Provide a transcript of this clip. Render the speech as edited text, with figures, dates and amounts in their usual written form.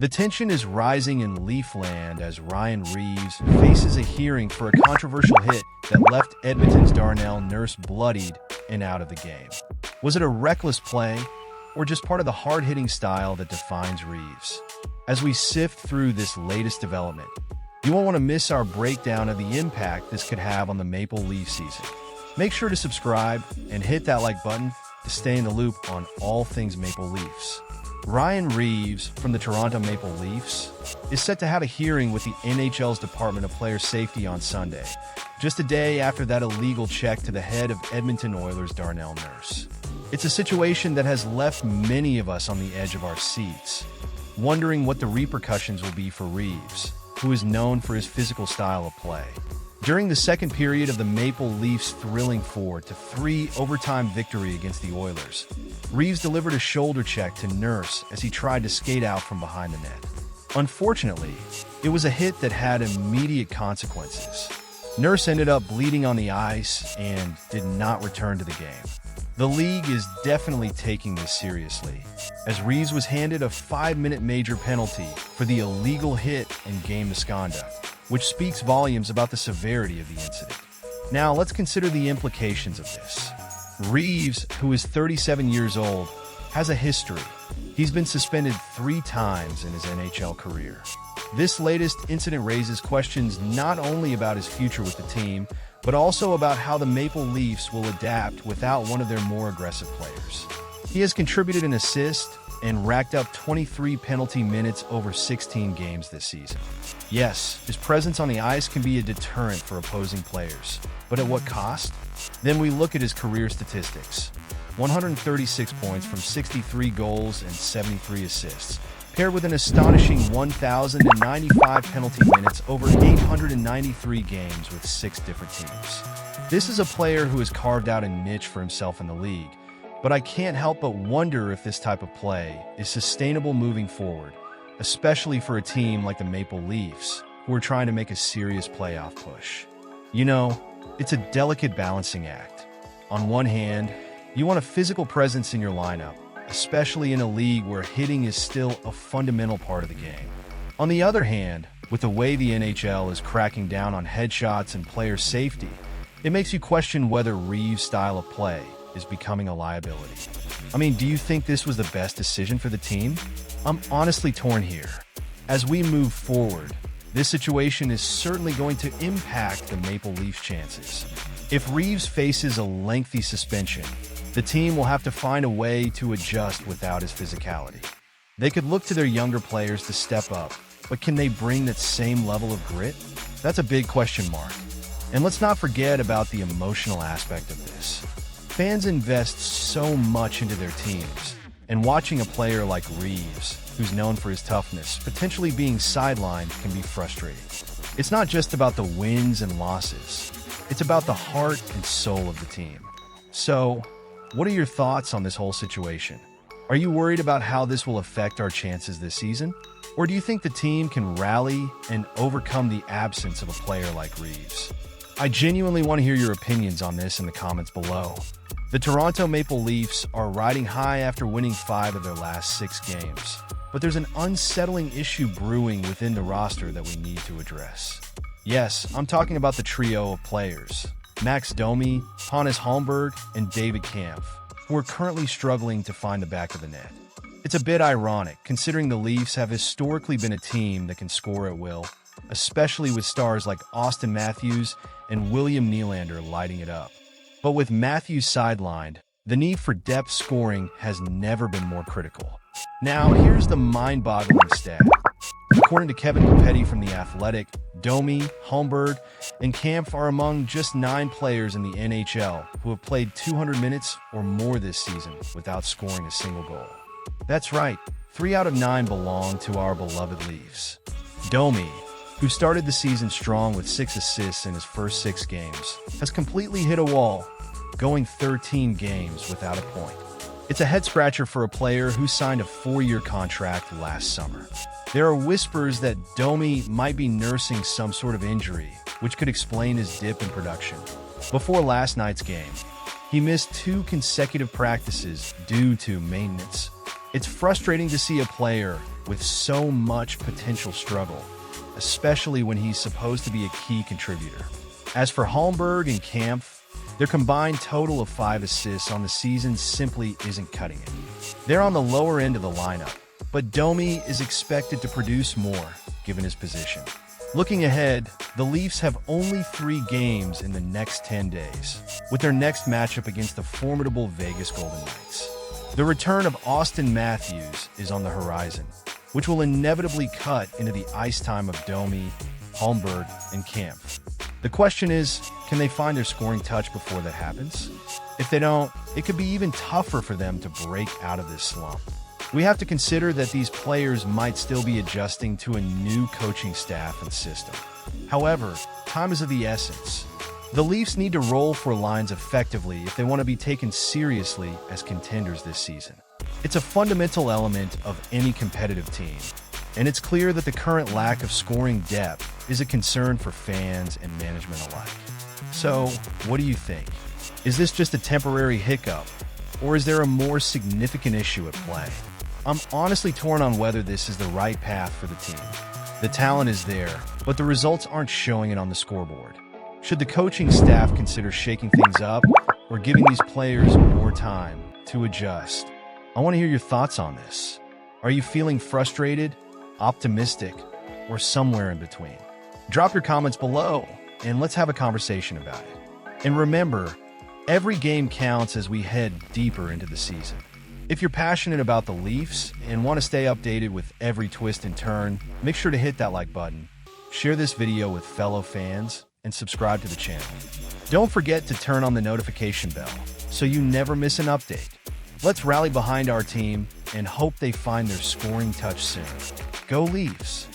The tension is rising in Leafland as Ryan Reaves faces a hearing for a controversial hit that left Edmonton's Darnell Nurse bloodied and out of the game. Was it a reckless play, or just part of the hard-hitting style that defines Reaves? As we sift through this latest development, you won't want to miss our breakdown of the impact this could have on the Maple Leaf season. Make sure to subscribe and hit that like button to stay in the loop on all things Maple Leafs. Ryan Reaves from the Toronto Maple Leafs is set to have a hearing with the NHL's Department of Player Safety on Sunday, just a day after that illegal check to the head of Edmonton Oilers Darnell Nurse. It's a situation that has left many of us on the edge of our seats, wondering what the repercussions will be for Reaves, who is known for his physical style of play. During the second period of the Maple Leafs' thrilling 4-3 overtime victory against the Oilers, Reaves delivered a shoulder check to Nurse as he tried to skate out from behind the net. Unfortunately, it was a hit that had immediate consequences. Nurse ended up bleeding on the ice and did not return to the game. The league is definitely taking this seriously, as Reaves was handed a 5-minute major penalty for the illegal hit and game misconduct, which speaks volumes about the severity of the incident. Now, let's consider the implications of this. Reaves, who is 37 years old, has a history. He's been suspended 3 times in his NHL career. This latest incident raises questions not only about his future with the team, but also about how the Maple Leafs will adapt without one of their more aggressive players. He has contributed an assist and racked up 23 penalty minutes over 16 games this season. Yes, his presence on the ice can be a deterrent for opposing players, but at what cost? Then we look at his career statistics. 136 points from 63 goals and 73 assists, paired with an astonishing 1,095 penalty minutes over 893 games with 6 different teams. This is a player who has carved out a niche for himself in the league, but I can't help but wonder if this type of play is sustainable moving forward, especially for a team like the Maple Leafs, who are trying to make a serious playoff push. You know, it's a delicate balancing act. On one hand, you want a physical presence in your lineup, especially in a league where hitting is still a fundamental part of the game. On the other hand, with the way the NHL is cracking down on headshots and player safety, it makes you question whether Reaves' style of play is becoming a liability. I mean, do you think this was the best decision for the team? I'm honestly torn here. As we move forward, this situation is certainly going to impact the Maple Leafs' chances. If Reaves faces a lengthy suspension, the team will have to find a way to adjust without his physicality. They could look to their younger players to step up, but can they bring that same level of grit? That's a big question mark. And let's not forget about the emotional aspect of this. Fans invest so much into their teams, and watching a player like Reaves, who's known for his toughness, potentially being sidelined can be frustrating. It's not just about the wins and losses. It's about the heart and soul of the team. So, what are your thoughts on this whole situation? Are you worried about how this will affect our chances this season? Or do you think the team can rally and overcome the absence of a player like Reaves? I genuinely want to hear your opinions on this in the comments below. The Toronto Maple Leafs are riding high after winning 5 of their last 6 games, but there's an unsettling issue brewing within the roster that we need to address. Yes, I'm talking about the trio of players, Max Domi, Holmberg, and David Kampf, who are currently struggling to find the back of the net. It's a bit ironic, considering the Leafs have historically been a team that can score at will, especially with stars like Austin Matthews and William Nylander lighting it up. But with Matthews sidelined, the need for depth scoring has never been more critical. Now, here's the mind-boggling stat. According to Kevin Petty from The Athletic, Domi, Holmberg, and Kampf are among just 9 players in the NHL who have played 200 minutes or more this season without scoring a single goal. That's right, 3 out of 9 belong to our beloved Leafs. Domi, who started the season strong with 6 assists in his first 6 games, has completely hit a wall, going 13 games without a point. It's a head-scratcher for a player who signed a 4-year contract last summer. There are whispers that Domi might be nursing some sort of injury, which could explain his dip in production. Before last night's game, he missed 2 consecutive practices due to maintenance. It's frustrating to see a player with so much potential struggle, especially when he's supposed to be a key contributor. As for Holmberg and Kampf, their combined total of 5 assists on the season simply isn't cutting it. They're on the lower end of the lineup, but Domi is expected to produce more, given his position. Looking ahead, the Leafs have only 3 games in the next 10 days, with their next matchup against the formidable Vegas Golden Knights. The return of Austin Matthews is on the horizon, which will inevitably cut into the ice time of Domi, Holmberg, and Kampf. The question is, can they find their scoring touch before that happens? If they don't, it could be even tougher for them to break out of this slump. We have to consider that these players might still be adjusting to a new coaching staff and system. However, time is of the essence. The Leafs need to roll 4 lines effectively if they want to be taken seriously as contenders this season. It's a fundamental element of any competitive team, and it's clear that the current lack of scoring depth is a concern for fans and management alike. So, what do you think? Is this just a temporary hiccup, or is there a more significant issue at play? I'm honestly torn on whether this is the right path for the team. The talent is there, but the results aren't showing it on the scoreboard. Should the coaching staff consider shaking things up or giving these players more time to adjust? I want to hear your thoughts on this. Are you feeling frustrated, optimistic, or somewhere in between? Drop your comments below and let's have a conversation about it. And remember, every game counts as we head deeper into the season. If you're passionate about the Leafs and want to stay updated with every twist and turn, make sure to hit that like button, share this video with fellow fans, and subscribe to the channel. Don't forget to turn on the notification bell so you never miss an update. Let's rally behind our team and hope they find their scoring touch soon. Go Leafs!